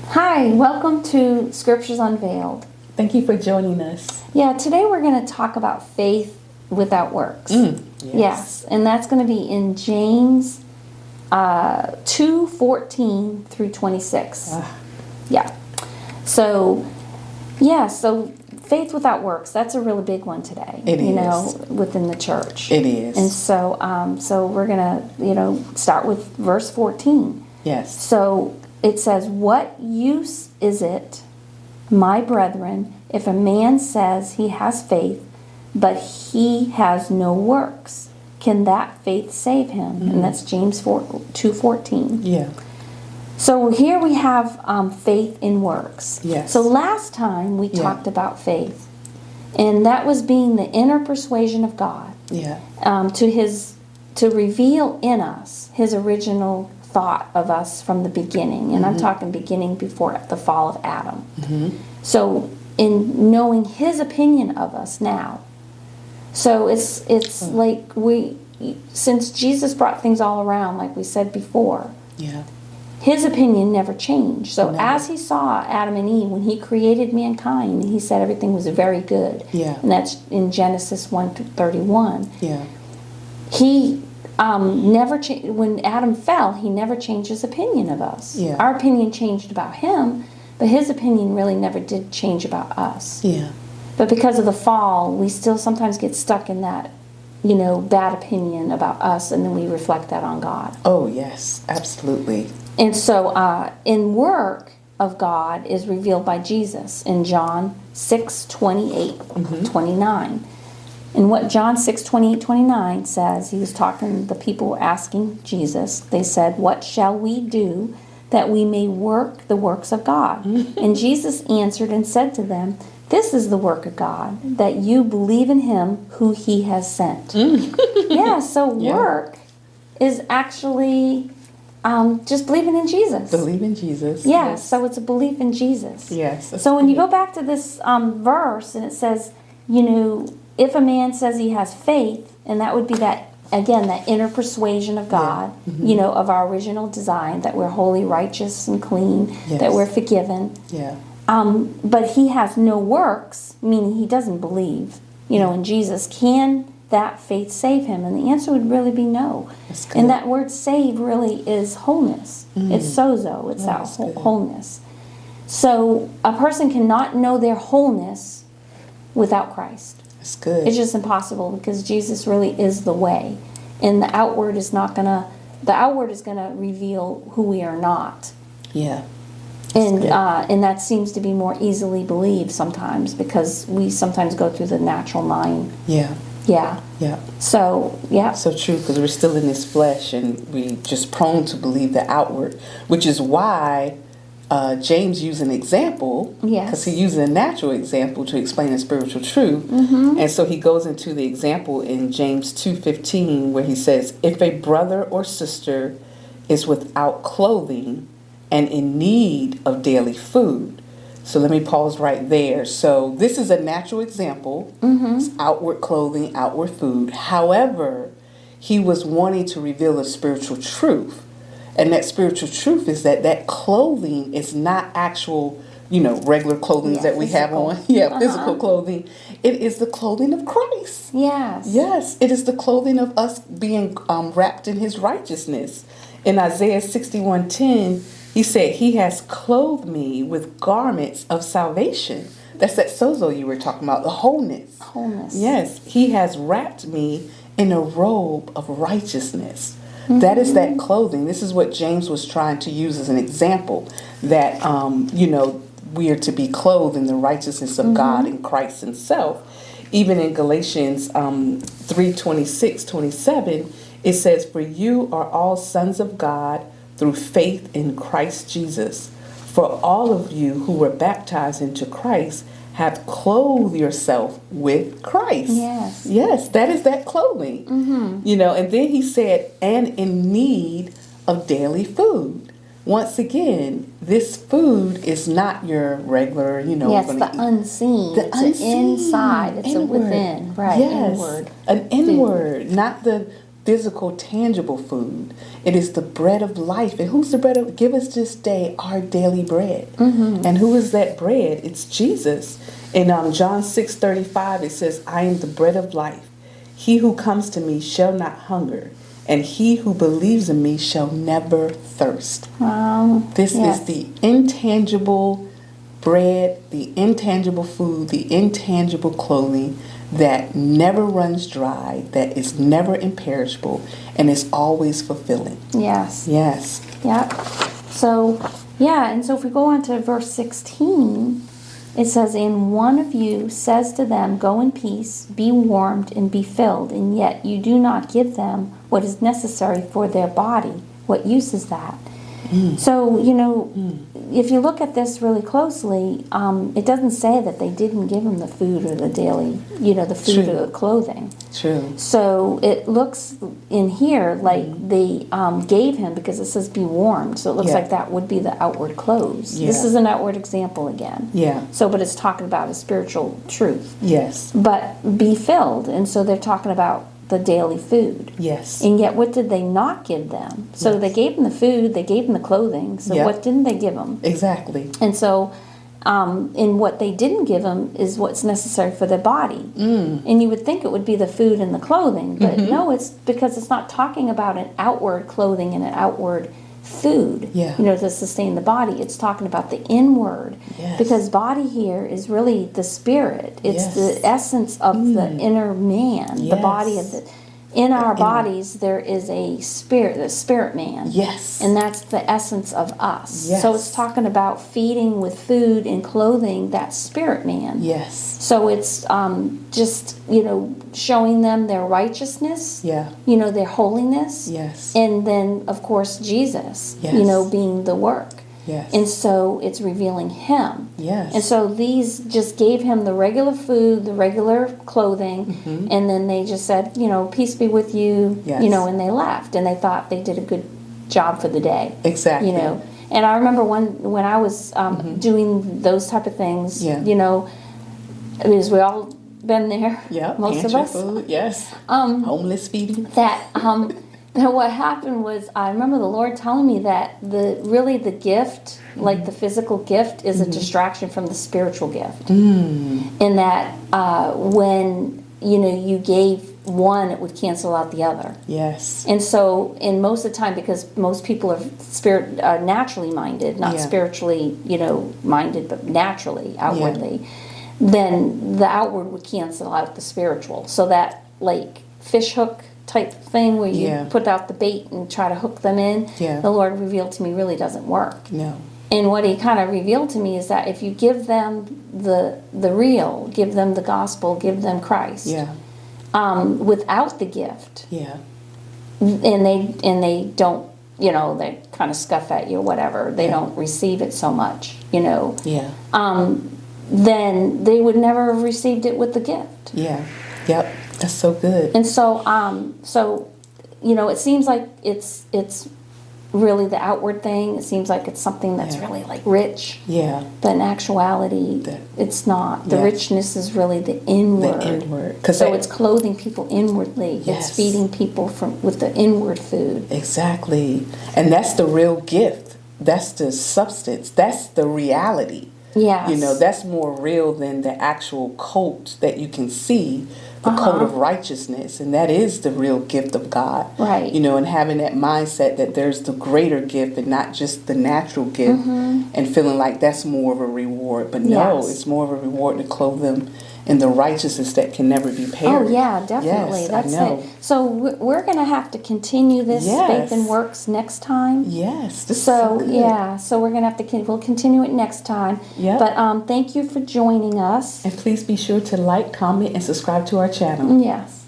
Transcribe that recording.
Hi, welcome to Scriptures Unveiled. Thank you for joining us. Yeah, today we're going to talk about faith without works. Yes, and that's going to be in James 2:14 through 26. Yeah. So faith without works, that's a really big one today. It is. Within the church. It is. And so we're going to, start with verse 14. Yes. So it says, "What use is it, my brethren, if a man says he has faith, but he has no works? Can that faith save him?" And that's James 2:14. Yeah. So here we have faith in works. Yes. So last time we talked about faith, and that was being the inner persuasion of God. Yeah. To reveal in us His original thought of us from the beginning, and I'm talking beginning before the fall of Adam. So in knowing His opinion of us now, so it's like since Jesus brought things all around, like we said before. Yeah. His opinion never changed. So Never. as He saw Adam and Eve when He created mankind, He said everything was very good. Yeah. And that's in Genesis 1:31. Yeah. He never changed. When Adam fell, He never changed His opinion of us. Yeah. Our opinion changed about Him, but His opinion really never did change about us. Yeah. But because of the fall, we still sometimes get stuck in that, bad opinion about us, and then we reflect that on God. Oh, yes. Absolutely. And so in work of God is revealed by Jesus in John 6:28, 29. And what John 6:28, 29 says, He was talking, the people were asking Jesus, they said, "What shall we do that we may work the works of God?" And Jesus answered and said to them, "This is the work of God, that you believe in Him who He has sent." Work is actually just believing in Jesus. Believe in Jesus. Yes, so it's a belief in Jesus. Yes. So when you go back to this verse, and it says, if a man says he has faith, and that would be that, again, that inner persuasion of God, of our original design, that we're holy, righteous, and clean, that we're forgiven. Yeah. But he has no works, meaning he doesn't believe, in Jesus. Can that faith save him? And the answer would really be no. That's good. And that word save really is wholeness. It's sozo. It's that wholeness. So a person cannot know their wholeness without Christ. That's good. It's just impossible, because Jesus really is the way. And the outward is going to reveal who we are not. Yeah. And that seems to be more easily believed sometimes, because we sometimes go through the natural mind. Yeah. Yeah. Yeah. So, yeah. So true, because we're still in this flesh, and we just prone to believe the outward, which is why James used an example, because he used a natural example to explain a spiritual truth. And so he goes into the example in James 2:15, where he says, "If a brother or sister is without clothing and in need of daily food." So let me pause right there. So this is a natural example. It's outward clothing, outward food. However, he was wanting to reveal a spiritual truth. And that spiritual truth is that clothing is not actual, regular clothing that we have on. Physical clothing. It is the clothing of Christ. Yes. Yes, it is the clothing of us being wrapped in His righteousness. In Isaiah 61:10, He said, "He has clothed me with garments of salvation." That's that sozo you were talking about, the wholeness. Wholeness. Yes, He has wrapped me in a robe of righteousness. That is that clothing. This is what James was trying to use as an example, that, we are to be clothed in the righteousness of God in Christ Himself. Even in Galatians 3:26-27, it says, "For you are all sons of God through faith in Christ Jesus. For all of you who were baptized into Christ have clothed yourself with Christ." Yes. Yes, that is that clothing. And then he said, "and in need of daily food." Once again, this food is not your regular, Yes, the unseen. It's inside. It's inward. a within. Right. Yes, Inward. an inward, not the physical, tangible food. It is the bread of life. And who's the bread of? Give us this day our daily bread. And who is that bread? It's Jesus. In John 6:35, it says, I am the bread of life. He who comes to me shall not hunger, and he who believes in me shall never thirst. This is the intangible bread, the intangible food, the intangible clothing that never runs dry, that is never imperishable, and is always fulfilling. Yes. Yes. Yeah. So, and so if we go on to verse 16, it says, and one of you says to them, go in peace, be warmed, and be filled, and yet you do not give them what is necessary for their body. What use is that? So, if you look at this really closely, it doesn't say that they didn't give him the food or the daily, the food or the clothing. True. So it looks in here like they gave him, because it says be warmed. So it looks like that would be the outward clothes. This is an outward example again. Yeah. So, but it's talking about a spiritual truth. Yes. But be filled. And so they're talking about the daily food. Yes. And yet what did they not give them? So they gave them the food, they gave them the clothing. So what didn't they give them? Exactly. And so in what they didn't give them is what's necessary for their body. And you would think it would be the food and the clothing, but no, it's because it's not talking about an outward clothing and an outward food, to sustain the body. It's talking about the inward, because body here is really the spirit. It's the essence of the inner man, the body of the. In our bodies, there is a spirit, the spirit man. Yes. And that's the essence of us. Yes. So it's talking about feeding with food and clothing that spirit man. Yes. So it's just, showing them their righteousness, their holiness. Yes. And then, of course, Jesus, being the work. Yes. And so it's revealing him. Yes. And so these just gave him the regular food, the regular clothing, and then they just said, peace be with you, and they left. And they thought they did a good job for the day. Exactly. And I remember when I was doing those type of things, because we all been there, most of us. Food, yes. Homeless feeding. That what happened was, I remember the Lord telling me that the gift, like the physical gift, is a distraction from the spiritual gift. And that when you gave one, it would cancel out the other. Yes. And so, in most of the time, because most people are naturally minded, not spiritually, minded, but naturally, outwardly, then the outward would cancel out the spiritual. So that like fish hook type thing where you put out the bait and try to hook them in, the Lord revealed to me really doesn't work. No. And what he kind of revealed to me is that if you give them the real, give them the gospel, give them Christ, without the gift, and they don't, they kind of scuff at you or whatever, they don't receive it so much, then they would never have received it with the gift. Yep. That's so good. And so, it seems like it's really the outward thing. It seems like it's something that's really like rich. Yeah. But in actuality, it's not. The richness is really the inward. The inward. So it's clothing people inwardly. Yes. It's feeding people with the inward food. Exactly. And that's the real gift. That's the substance. That's the reality. Yes. That's more real than the actual coat that you can see. The coat of righteousness, and that is the real gift of God. Right. And having that mindset that there's the greater gift and not just the natural gift, and feeling like that's more of a reward. But no, it's more of a reward to clothe them in the righteousness that can never be paid. Oh, yeah, definitely. Yes, that's I know. it. So we're going to have to continue this Faith and Works next time. Yes. So we're going to have to, we'll continue it next time. Yep. But thank you for joining us. And please be sure to like, comment, and subscribe to our channel. Yes.